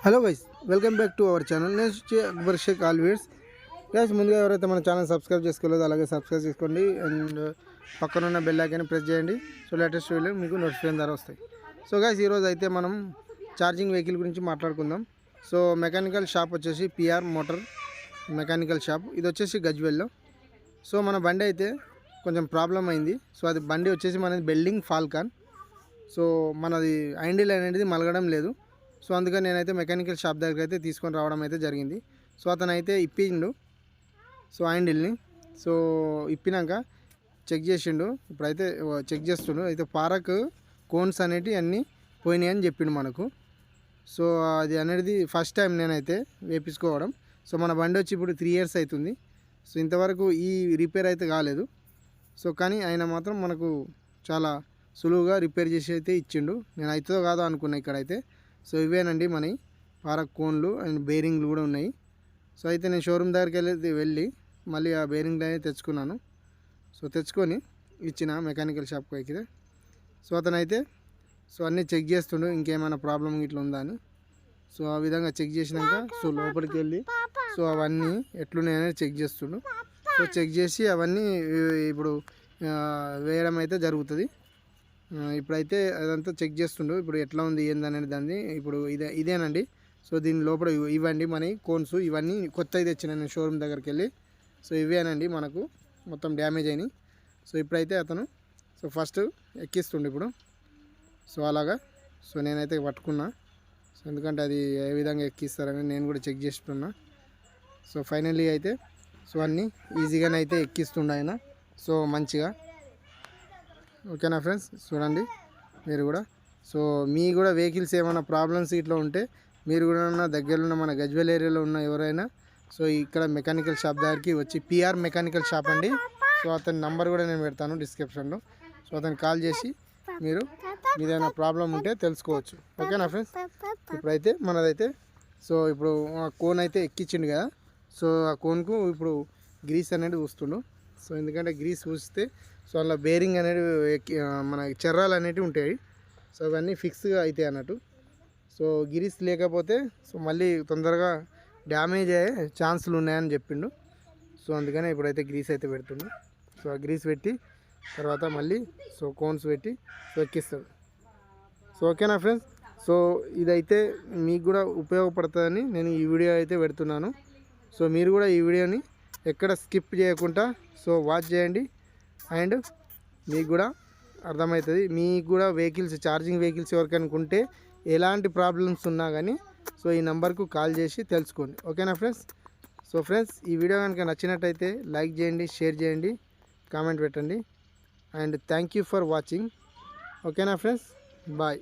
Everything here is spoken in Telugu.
Hello guys, welcome back to our channel. Next Akbar Sheikh always. Guys, ముందుగా ఎవరైతే మన ఛానల్ సబ్స్క్రైబ్ చేసుకోలేదో అలాగే సబ్స్క్రైబ్ చేసుకోండి అండ్ పక్కనున్న బెల్ ఐకాన్ ప్రెస్ చేయండి. సో లేటెస్ట్ వీడియో మీకు నోటిఫికేషన్ ద్వారా వస్తాయి. సో గైస్, ఈరోజు అయితే మనం ఛార్జింగ్ వెహికల్ గురించి మాట్లాడుకుందాం. సో మెకానికల్ షాప్ వచ్చేసి పిఆర్ మోటార్ మెకానికల్ షాప్. ఇది వచ్చేసి గజ్వెల్లో. సో మన బండి అయితే కొంచెం ప్రాబ్లం అయింది. సో అది బండి వచ్చేసి మనది బెల్డింగ్ ఫాల్కాన్. సో మనది ఐండిల్ అనేది మలగడం లేదు. సో అందుకని నేనైతే మెకానికల్ షాప్ దగ్గర అయితే తీసుకొని రావడం అయితే జరిగింది. సో అతను అయితే ఇప్పిండు సో హ్యాండిల్ని. సో ఇప్పినాక చెక్ చేసిండు. ఇప్పుడైతే చెక్ చేస్తుండు. అయితే పారక్ కోన్స్ అనేటివి అన్నీ పోయినాయి అని చెప్పిండు మనకు. సో అది అనేది ఫస్ట్ టైం నేనైతే వేపించుకోవడం. సో మన బండి వచ్చి ఇప్పుడు 3 years అవుతుంది. సో ఇంతవరకు ఈ రిపేర్ అయితే కాలేదు. సో కానీ ఆయన మాత్రం మనకు చాలా సులువుగా రిపేర్ చేసి అయితే ఇచ్చిండు. నేను అవుతుందో కాదో అనుకున్నా ఇక్కడైతే. సో ఇవేనండి మన పారక్ కోన్లు అండ్ బేరింగ్లు కూడా ఉన్నాయి. సో అయితే నేను షోరూమ్ దగ్గరికి వెళ్ళి మళ్ళీ ఆ బేరింగ్ అనేది తెచ్చుకున్నాను. సో తెచ్చుకొని ఇచ్చిన మెకానికల్ షాప్కి అయితే. సో అతనైతే సో అన్నీ చెక్ చేస్తుండు ఇంకేమైనా ప్రాబ్లం ఇట్లా ఉందా అని. సో ఆ విధంగా చెక్ చేసినాక సో లోపలికి వెళ్ళి సో అవన్నీ ఎట్లున్నాయనేది చెక్ చేస్తుండు. సో చెక్ చేసి అవన్నీ ఇప్పుడు వేయడం అయితే జరుగుతుంది. ఇప్పుడైతే అదంతా చెక్ చేస్తుండు. ఇప్పుడు ఎట్లా ఉంది ఏందనేది దాన్ని ఇప్పుడు ఇదేనండి. సో దీని లోపల ఇవ్వండి మన కోన్స్ ఇవన్నీ కొత్తవి తెచ్చిన నేను షోరూమ్ దగ్గరికి వెళ్ళి. సో ఇవేనండి మనకు మొత్తం డ్యామేజ్ అయినాయి. సో ఇప్పుడైతే అతను సో ఫస్ట్ ఎక్కిస్తుండు ఇప్పుడు. సో అలాగా సో నేనైతే పట్టుకున్నా. సో ఎందుకంటే అది ఏ విధంగా ఎక్కిస్తారని నేను కూడా చెక్ చేస్తున్నా. సో ఫైనల్లీ అయితే సో అన్నీ ఈజీగానే అయితే ఎక్కిస్తుండ ఆయన. సో మంచిగా ఓకేనా ఫ్రెండ్స్, చూడండి మీరు కూడా. సో మీ కూడా వెహికల్స్ ఏమైనా ప్రాబ్లమ్స్ ఇట్లా ఉంటే మీరు కూడా దగ్గరలో ఉన్న మన గజ్వెల్ ఏరియాలో ఉన్న ఎవరైనా సో ఇక్కడ మెకానికల్ షాప్ దగ్గరికి వచ్చి పిఆర్ మెకానికల్ షాప్ అండి. సో అతని నంబర్ కూడా నేను పెడతాను డిస్క్రిప్షన్లో. సో అతను కాల్ చేసి మీరు మీదైనా ప్రాబ్లం ఉంటే తెలుసుకోవచ్చు. ఓకేనా ఫ్రెండ్స్. ఇప్పుడైతే మనదైతే సో ఇప్పుడు ఆ కోన్ అయితే ఎక్కించిండు కదా. సో ఆ కోన్కు ఇప్పుడు గ్రీస్ అనేది వస్తుండు. సో ఎందుకంటే గ్రీస్ పూస్తే సో అలా బేరింగ్ అనేది మన చెర్రాలు అనేవి ఉంటాయి. సో అవన్నీ ఫిక్స్గా అవుతాయి అన్నట్టు. సో గ్రీస్ లేకపోతే సో మళ్ళీ తొందరగా డ్యామేజ్ అయ్యే ఛాన్సులు ఉన్నాయని చెప్పిండు. సో అందుకనే ఇప్పుడైతే గ్రీస్ అయితే పెడుతుండు. సో ఆ గ్రీస్ పెట్టి తర్వాత మళ్ళీ సో కోన్స్ పెట్టి సో ఎక్కిస్తాడు. సో ఓకేనా ఫ్రెండ్స్. సో ఇదైతే మీకు కూడా ఉపయోగపడుతుందని నేను ఈ వీడియో అయితే పెడుతున్నాను. సో మీరు కూడా ఈ వీడియోని ఎక్కడ స్కిప్ చేయకుండా సో వాచ్ చేయండి. అండ్ మీకు కూడా అర్థమవుతుంది. మీకు కూడా వెహికల్స్ ఛార్జింగ్ వెహికల్స్ ఎవరికైనా ఉంటే ఎలాంటి ప్రాబ్లమ్స్ ఉన్నా కానీ సో ఈ నెంబర్కు కాల్ చేసి తెలుసుకోండి. ఓకేనా ఫ్రెండ్స్. సో ఫ్రెండ్స్, ఈ వీడియో కనుక నచ్చినట్టయితే లైక్ చేయండి, షేర్ చేయండి, కామెంట్ పెట్టండి. And thank you for watching. ఓకేనా ఫ్రెండ్స్, బాయ్.